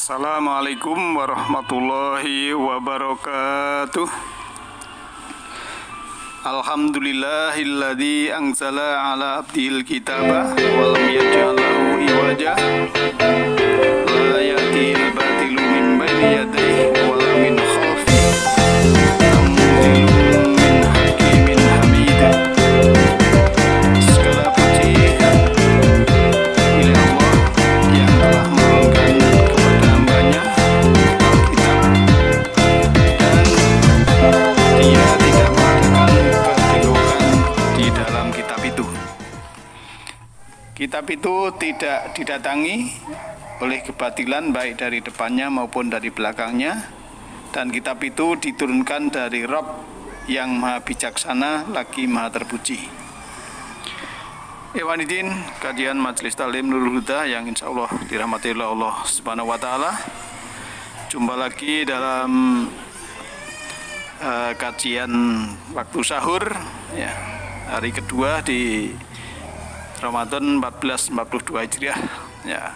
Assalamualaikum warahmatullahi wabarakatuh. Alhamdulillahilladzi anzala ala abdil kitaba wa lam yaj'al lahu iwaja la yatil batilu min baini yadayhi wa la min khalfihi tanzilun min hakimin hamid. Segala puji milik Allah yang telah menurunkan kepada hambanya Alkitab, dan Dia tidak mengadakan kebingungan di dalam kitab itu. Kitab itu tidak didatangi oleh kebatilan baik dari depannya maupun dari belakangnya, dan kitab itu diturunkan dari Rabb yang maha bijaksana lagi maha terpuji. Ikhwanidin, kajian Majelis Talim Nurul Huda yang insya Allah dirahmati oleh Allah Subhanahu wa Ta'ala. Jumpa lagi dalam kajian waktu sahur ya, hari kedua di Ramadan 1442 Hijriah ya,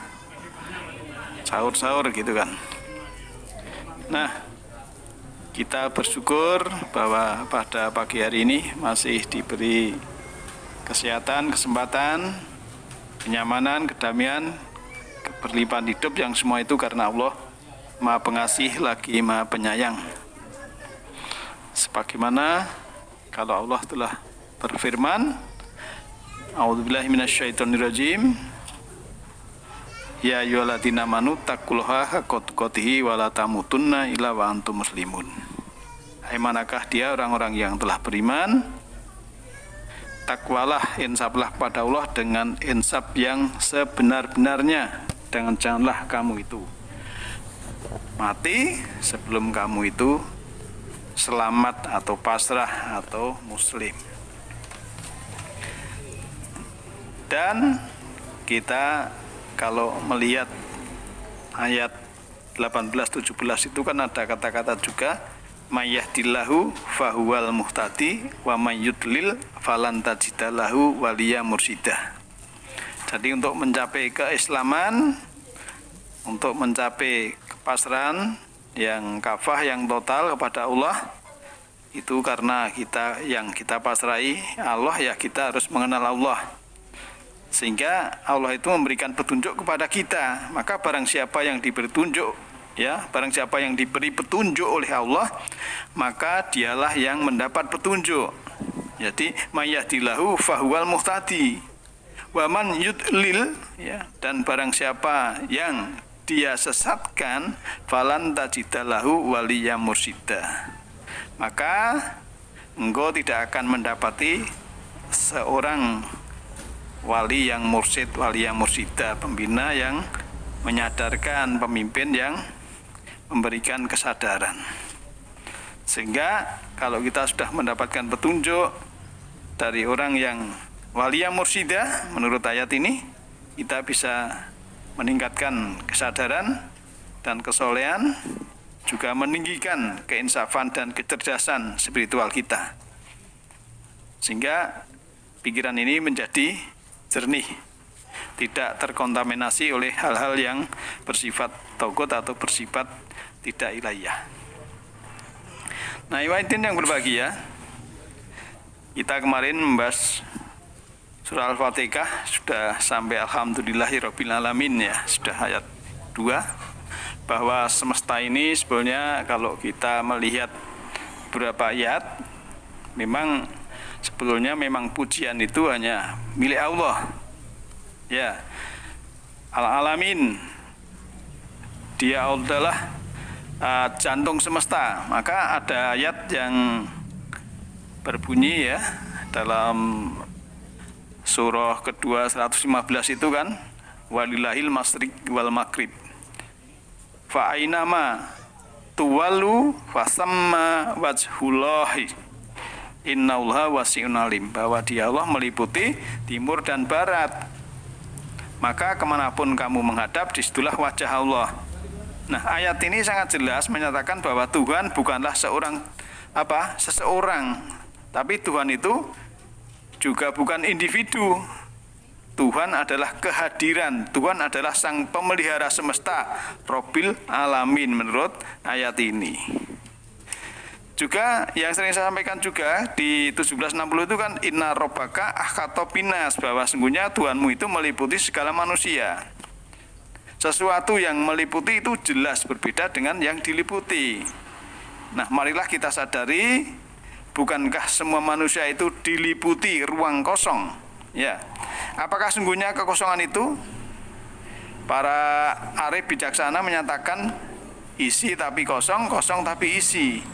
sahur-sahur gitu kan. Nah, kita bersyukur bahwa pada pagi hari ini masih diberi kesehatan, kesempatan, kenyamanan, kedamaian, keberlimpahan hidup, yang semua itu karena Allah Maha Pengasih lagi Maha Penyayang. Sebagaimana kalau Allah telah berfirman, A'udzubillahi minasyaitonirrajim, ya ayyuhalladzina amanu taqullaha haqqa tuqatih wa la tamutunna illa wa antum muslimun. Hai manakah dia orang-orang yang telah beriman, takwalah, insaflah kepada Allah dengan insaf yang sebenar-benarnya, dan janganlah kamu itu mati sebelum kamu itu selamat atau pasrah atau muslim. Dan kita kalau melihat ayat 18-17 itu kan ada kata-kata juga, mayyahdillahu fahuwal muhtadi wa mayyudlil falan tajidalahu waliya mursidah. Jadi untuk mencapai keislaman, untuk mencapai kepasrahan yang kafah, yang total kepada Allah, itu karena kita pasrahi Allah, ya kita harus mengenal Allah, sehingga Allah itu memberikan petunjuk kepada kita. Maka barang siapa yang diberi petunjuk, ya, barang siapa yang diberi petunjuk oleh Allah, maka dialah yang mendapat petunjuk. Jadi mayyahdillahu fahuwal muhtadi wa man yudlil, ya, dan barang siapa yang dia sesatkan, falan tajidalahu waliya mursidah, maka engkau tidak akan mendapati seorang wali yang mursid, wali yang mursidah, pembina yang menyadarkan, pemimpin yang memberikan kesadaran. Sehingga kalau kita sudah mendapatkan petunjuk dari orang yang wali yang mursidah, menurut ayat ini kita bisa meningkatkan kesadaran dan kesolehan, juga meninggikan keinsafan dan kecerdasan spiritual kita, sehingga pikiran ini menjadi jernih, tidak terkontaminasi oleh hal-hal yang bersifat tagut atau bersifat tidak ilahiyah. Nah, ikhwatin yang berbahagia, kita kemarin membahas surah Al-Fatihah, sudah sampai alhamdulillahirabbil alamin ya, sudah ayat 2, bahwa semesta ini sebenarnya kalau kita melihat beberapa ayat, memang sebetulnya memang pujian itu hanya milik Allah. Ya, al-alamin, dia adalah jantung semesta. Maka ada ayat yang berbunyi ya, dalam surah kedua 115 itu kan, walillahil masyriq wal maghrib fa ainama tuwallu fasamma wajhullahi innallaha wasi'un alim, bahwa dia Allah meliputi timur dan barat, maka kemanapun kamu menghadap, disitulah wajah Allah. Nah, ayat ini sangat jelas menyatakan bahwa Tuhan bukanlah seseorang, tapi Tuhan itu juga bukan individu, Tuhan adalah kehadiran, Tuhan adalah sang pemelihara semesta, Robbil Alamin menurut ayat ini. Juga yang sering saya sampaikan juga di 1760 itu kan inna robbaka ahata binas, bahwa sungguhnya Tuhanmu itu meliputi segala manusia. Sesuatu yang meliputi itu jelas berbeda dengan yang diliputi. Nah, marilah kita sadari, bukankah semua manusia itu diliputi ruang kosong? Ya. Apakah sungguhnya kekosongan itu? Para arif bijaksana menyatakan isi tapi kosong, kosong tapi isi.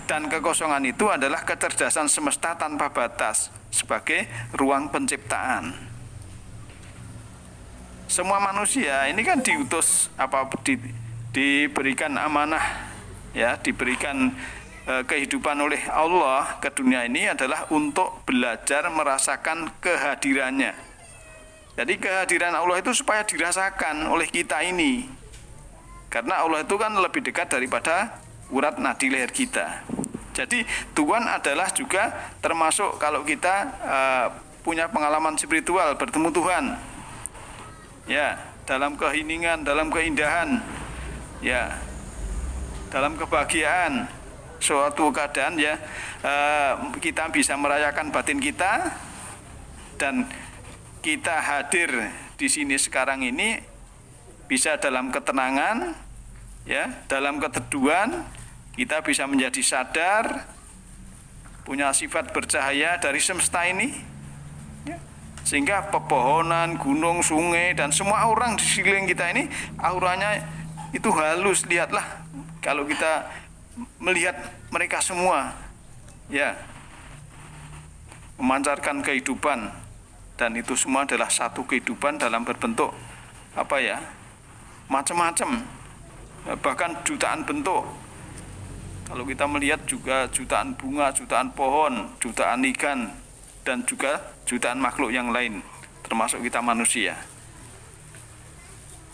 Dan kekosongan itu adalah kecerdasan semesta tanpa batas sebagai ruang penciptaan. Semua manusia ini kan diutus diberikan amanah, ya, diberikan kehidupan oleh Allah ke dunia ini adalah untuk belajar merasakan kehadirannya. Jadi kehadiran Allah itu supaya dirasakan oleh kita ini. Karena Allah itu kan lebih dekat daripada urat nadi leher kita. Jadi Tuhan adalah juga termasuk kalau kita punya pengalaman spiritual bertemu Tuhan. Ya, dalam keheningan, dalam keindahan, ya, dalam kebahagiaan, suatu keadaan ya kita bisa merayakan batin kita, dan kita hadir di sini sekarang ini bisa dalam ketenangan, ya, dalam keteduhan, kita bisa menjadi sadar, punya sifat bercahaya dari semesta ini, ya. Sehingga pepohonan, gunung, sungai, dan semua orang di sekeliling kita ini auranya itu halus. Lihatlah kalau kita melihat mereka semua, ya, memancarkan kehidupan. Dan itu semua adalah satu kehidupan dalam berbentuk macam-macam, bahkan jutaan bentuk. Kalau kita melihat juga jutaan bunga, jutaan pohon, jutaan ikan, dan juga jutaan makhluk yang lain, termasuk kita manusia.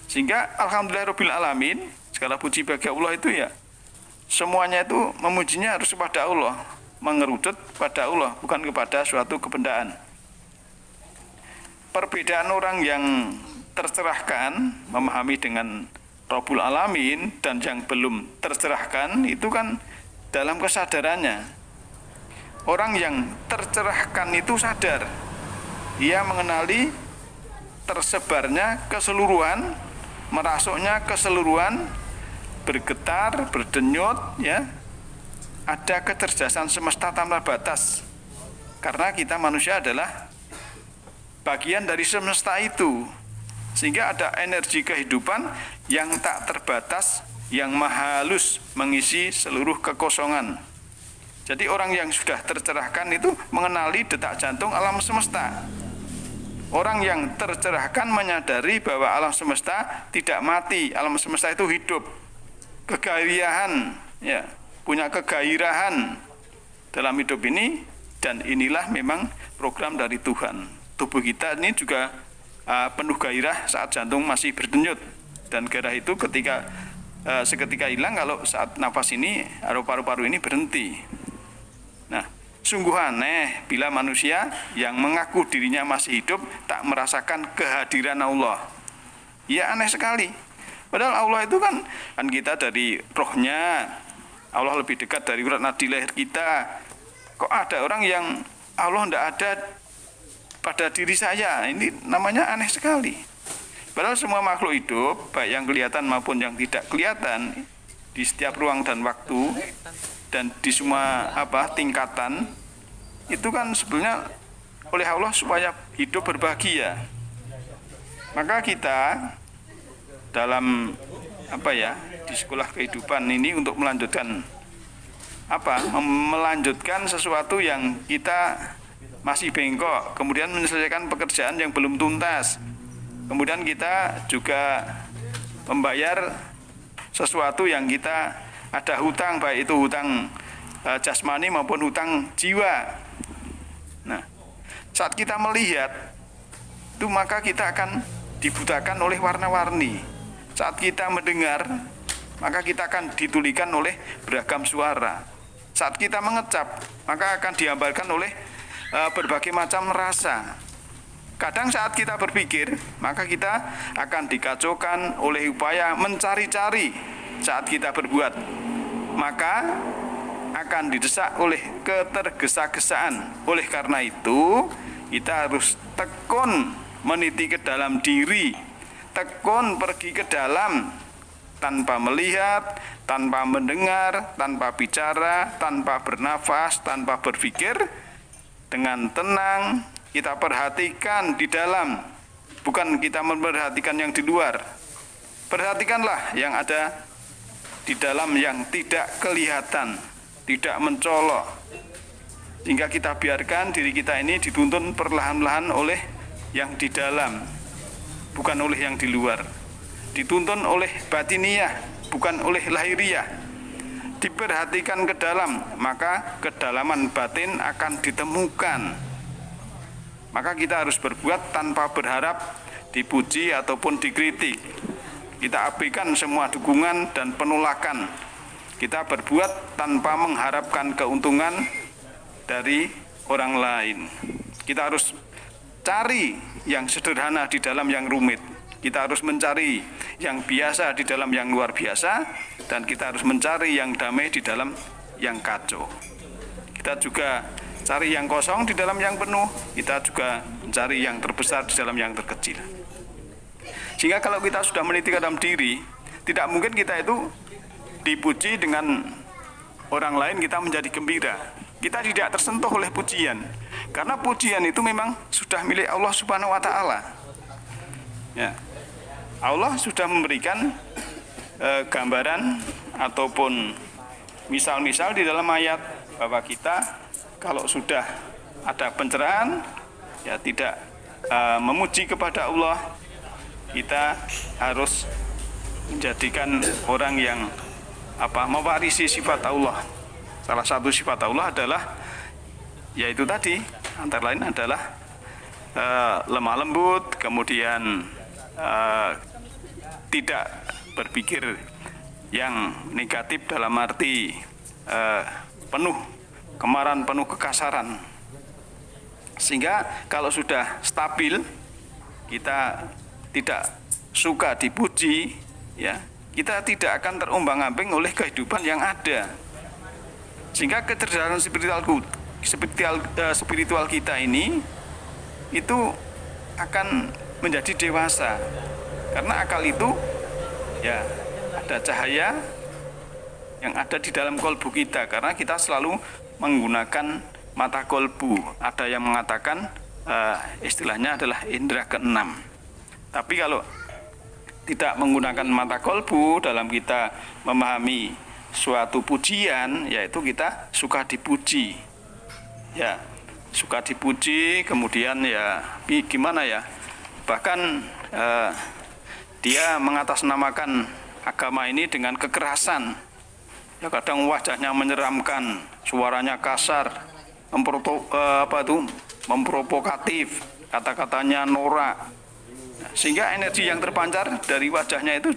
Sehingga alhamdulillahirabbil alamin, segala puji bagi Allah itu ya, semuanya itu memujinya harus kepada Allah, mengerudut pada Allah, bukan kepada suatu kebendaan. Perbedaan orang yang tercerahkan memahami dengan Rabbul Alamin dan yang belum tercerahkan itu kan dalam kesadarannya. Orang yang tercerahkan itu sadar, ia mengenali tersebarnya keseluruhan, merasuknya keseluruhan, bergetar, berdenyut, ya, ada kecerdasan semesta tanpa batas. Karena kita manusia adalah bagian dari semesta itu, sehingga ada energi kehidupan yang tak terbatas, yang maha halus mengisi seluruh kekosongan. Jadi orang yang sudah tercerahkan itu mengenali detak jantung alam semesta. Orang yang tercerahkan menyadari bahwa alam semesta tidak mati, alam semesta itu hidup, kegairahan, ya, punya kegairahan dalam hidup ini, dan inilah memang program dari Tuhan. Tubuh kita ini juga penuh gairah saat jantung masih berdenyut, dan gairah itu seketika hilang kalau saat nafas ini atau paru-paru ini berhenti. Nah, sungguh aneh bila manusia yang mengaku dirinya masih hidup tak merasakan kehadiran Allah. Ya, aneh sekali. Padahal Allah itu kan kita dari rohnya, Allah lebih dekat dari urat nadi leher kita. Kok ada orang yang Allah tidak ada pada diri saya? Ini namanya aneh sekali. Padahal semua makhluk hidup, baik yang kelihatan maupun yang tidak kelihatan, di setiap ruang dan waktu dan di semua tingkatan, itu kan sebenarnya oleh Allah supaya hidup berbahagia. Maka kita dalam di sekolah kehidupan ini untuk melanjutkan melanjutkan sesuatu yang kita masih bengkok, kemudian menyelesaikan pekerjaan yang belum tuntas, kemudian kita juga membayar sesuatu yang kita ada hutang, baik itu hutang jasmani maupun hutang jiwa. Nah, saat kita melihat itu maka kita akan dibutakan oleh warna-warni. Saat kita mendengar maka kita akan ditulikan oleh beragam suara. Saat kita mengecap maka akan dihambarkan oleh berbagai macam rasa. Kadang saat kita berpikir, maka kita akan dikacaukan oleh upaya mencari-cari saat kita berbuat. Maka akan didesak oleh ketergesa-gesaan. Oleh karena itu, kita harus tekun meniti ke dalam diri, tekun pergi ke dalam, tanpa melihat, tanpa mendengar, tanpa bicara, tanpa bernafas, tanpa berpikir, dengan tenang kita perhatikan di dalam, bukan kita memperhatikan yang di luar. Perhatikanlah yang ada di dalam yang tidak kelihatan, tidak mencolok, sehingga kita biarkan diri kita ini dituntun perlahan-lahan oleh yang di dalam, bukan oleh yang di luar. Dituntun oleh batiniah, bukan oleh lahiriah. Diperhatikan ke dalam, maka kedalaman batin akan ditemukan. Maka kita harus berbuat tanpa berharap dipuji ataupun dikritik. Kita abaikan semua dukungan dan penolakan. Kita berbuat tanpa mengharapkan keuntungan dari orang lain. Kita harus cari yang sederhana di dalam yang rumit. Kita harus mencari yang biasa di dalam yang luar biasa, dan kita harus mencari yang damai di dalam yang kacau. Kita juga cari yang kosong di dalam yang penuh, kita juga mencari yang terbesar di dalam yang terkecil. Sehingga kalau kita sudah meniti ke dalam diri, tidak mungkin kita itu dipuji dengan orang lain kita menjadi gembira. Kita tidak tersentuh oleh pujian, karena pujian itu memang sudah milik Allah Subhanahu wa Ta'ala. Ya. Allah sudah memberikan gambaran ataupun misal-misal di dalam ayat bahwa kita kalau sudah ada pencerahan, ya tidak memuji kepada Allah, kita harus menjadikan orang yang mewarisi sifat Allah. Salah satu sifat Allah adalah, yaitu tadi antara lain adalah lemah lembut, kemudian tidak berpikir yang negatif dalam arti penuh kemarahan, penuh kekasaran. Sehingga kalau sudah stabil, kita tidak suka dipuji, ya, kita tidak akan terombang-ambing oleh kehidupan yang ada. Sehingga kecerdasan spiritual kita ini itu akan menjadi dewasa, karena akal itu ya ada cahaya yang ada di dalam kolbu kita, karena kita selalu menggunakan mata kolbu. Ada yang mengatakan istilahnya adalah indera keenam. Tapi kalau tidak menggunakan mata kolbu dalam kita memahami suatu pujian, yaitu kita suka dipuji, ya, suka dipuji, kemudian ya gimana ya, bahkan dia mengatasnamakan agama ini dengan kekerasan. Ya, kadang wajahnya menyeramkan, suaranya kasar, memprovokatif, kata-katanya norak, sehingga energi yang terpancar dari wajahnya itu